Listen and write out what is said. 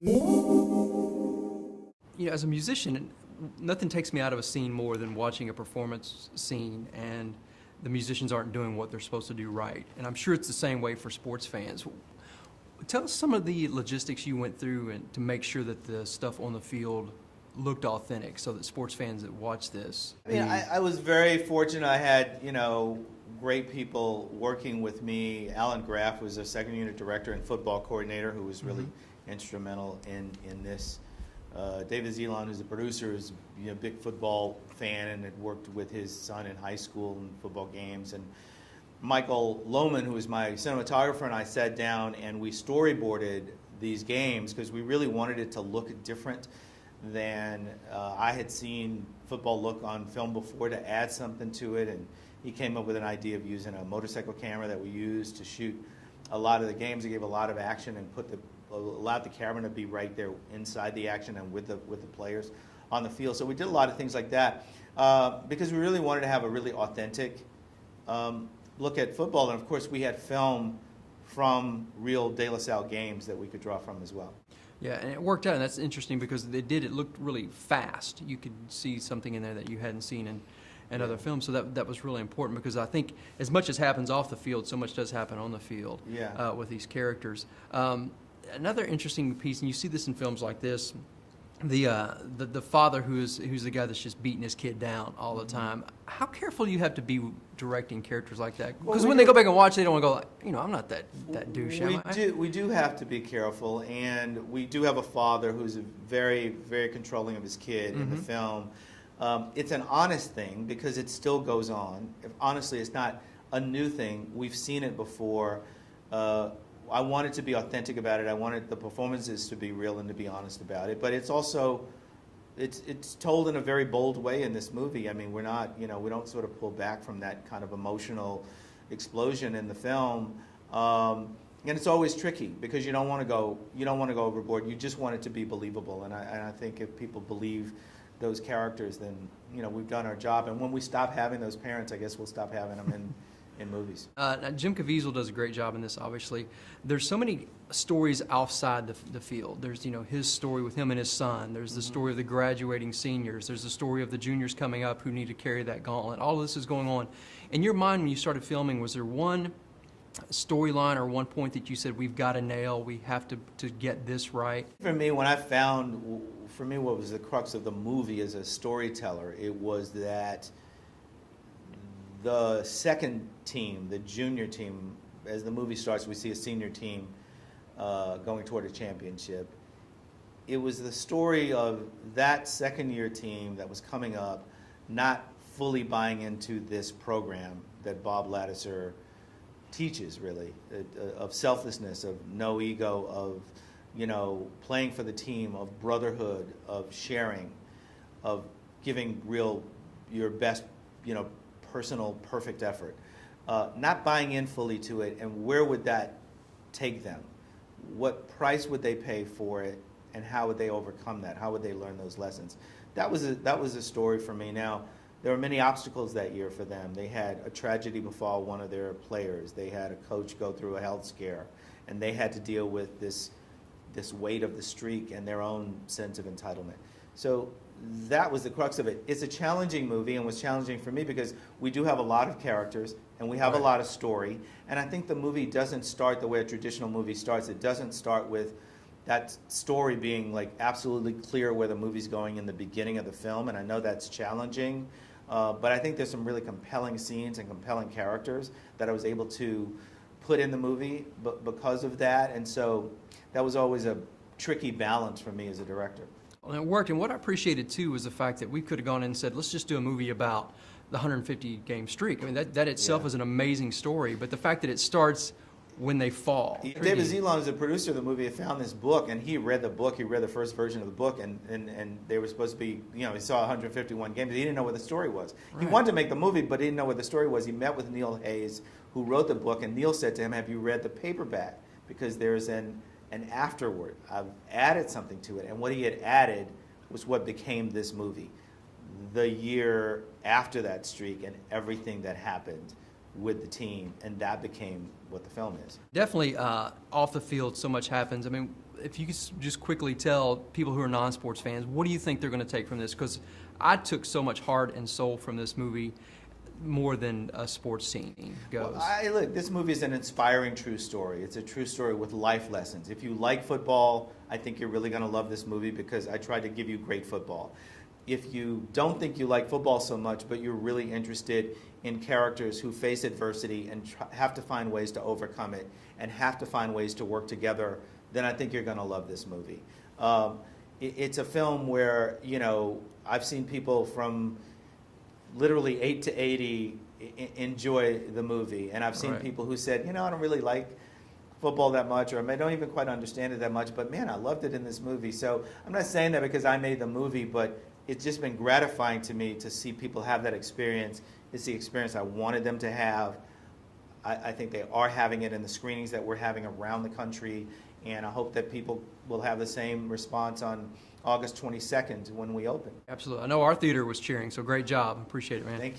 You know, as a musician, nothing takes me out of a scene more than watching a performance scene and the musicians aren't doing what they're supposed to do right. And I'm sure it's the same way for sports fans. Tell us some of the logistics you went through and to make sure that the stuff on the field looked authentic so that sports fans that watch this. I mean, I was very fortunate. I had, great people working with me. Alan Graff was a second unit director and football coordinator who was really instrumental in this. David Zelon, who's a producer, is a big football fan and had worked with his son in high school and football games. And Michael Lohman, who was my cinematographer, and I sat down and we storyboarded these games because we really wanted it to look different than I had seen football look on film before, to add something to it. And he came up with an idea of using a motorcycle camera that we used to shoot a lot of the games. It gave a lot of action and allowed the camera to be right there inside the action and with the players on the field. So we did a lot of things like that because we really wanted to have a really authentic look at football. And of course we had film from real De La Salle games that we could draw from as well. Yeah, and it worked out, and that's interesting because it looked really fast. You could see something in there that you hadn't seen in other films, so that was really important because I think as much as happens off the field, so much does happen on the field with these characters. Another interesting piece, and you see this in films like this, the father who's the guy that's just beating his kid down all the time. How careful do you have to be directing characters like that? Because when they go back and watch, they don't want to go like, I'm not that douche. We do have to be careful, and we do have a father who's very, very controlling of his kid in the film. It's an honest thing because it still goes on. Honestly, it's not a new thing. We've seen it before. I wanted to be authentic about it. I wanted the performances to be real and to be honest about it. But it's also, it's told in a very bold way in this movie. I mean, we're not, we don't sort of pull back from that kind of emotional explosion in the film. And it's always tricky because you don't want to go overboard. You just want it to be believable. And I think if people believe those characters, then we've done our job. And when we stop having those parents, I guess we'll stop having them in movies. Now Jim Caviezel does a great job in this, obviously. There's so many stories outside the field. There's, his story with him and his son. There's the story of the graduating seniors. There's the story of the juniors coming up who need to carry that gauntlet. All of this is going on. In your mind, when you started filming, was there one storyline or one point that you said, we've got to nail, we have to get this right? For me, what was the crux of the movie as a storyteller, it was that the second team, the junior team, as the movie starts, we see a senior team going toward a championship. It was the story of that second-year team that was coming up not fully buying into this program that Bob Ladouceur teaches, really, of selflessness, of no ego, of playing for the team, of brotherhood, of sharing, of giving your best, personal, perfect effort. Not buying in fully to it, and where would that take them? What price would they pay for it, and how would they overcome that? How would they learn those lessons? That was a story for me. Now, there were many obstacles that year for them. They had a tragedy befall one of their players. They had a coach go through a health scare, and they had to deal with this weight of the streak and their own sense of entitlement. So that was the crux of it. It's a challenging movie, and was challenging for me because we do have a lot of characters and we have a lot of story. And I think the movie doesn't start the way a traditional movie starts. It doesn't start with that story being like absolutely clear where the movie's going in the beginning of the film. And I know that's challenging, but I think there's some really compelling scenes and compelling characters that I was able to put in the movie because of that. And so that was always a tricky balance for me as a director. Well, it worked, and what I appreciated too was the fact that we could have gone in and said, let's just do a movie about the 150-game streak. I mean, that itself is an amazing story, but the fact that it starts when they fall. David Zelon, as a producer of the movie, had found this book, and he read the book. He read the first version of the book, and they were supposed to be, he saw 151 games. He didn't know what the story was. Right. He wanted to make the movie, but he didn't know what the story was. He met with Neil Hayes, who wrote the book, and Neil said to him, have you read the paperback? Because there's an afterword. I've added something to it, and what he had added was what became this movie. The year after that streak and everything that happened with the team, and that became what the film is. Definitely off the field, so much happens. I mean, if you could just quickly tell people who are non-sports fans, what do you think they're going to take from this? Because I took so much heart and soul from this movie, more than a sports scene goes. Well, look, this movie is an inspiring true story. It's a true story with life lessons. If you like football, I think you're really going to love this movie because I tried to give you great football. If you don't think you like football so much, but you're really interested in characters who face adversity and have to find ways to overcome it and have to find ways to work together, then I think you're going to love this movie. It's a film where, you know, I've seen people from literally 8 to 80 enjoy the movie, and I've seen Right. people who said, you know, I don't really like football that much, or I don't even quite understand it that much, but man, I loved it in this movie. So I'm not saying that because I made the movie, but it's just been gratifying to me to see people have that experience. It's the experience I wanted them to have. I think they are having it in the screenings that we're having around the country, and I hope that people will have the same response on August 22nd when we open. Absolutely. I know our theater was cheering, so great job. Appreciate it, man. Thank you.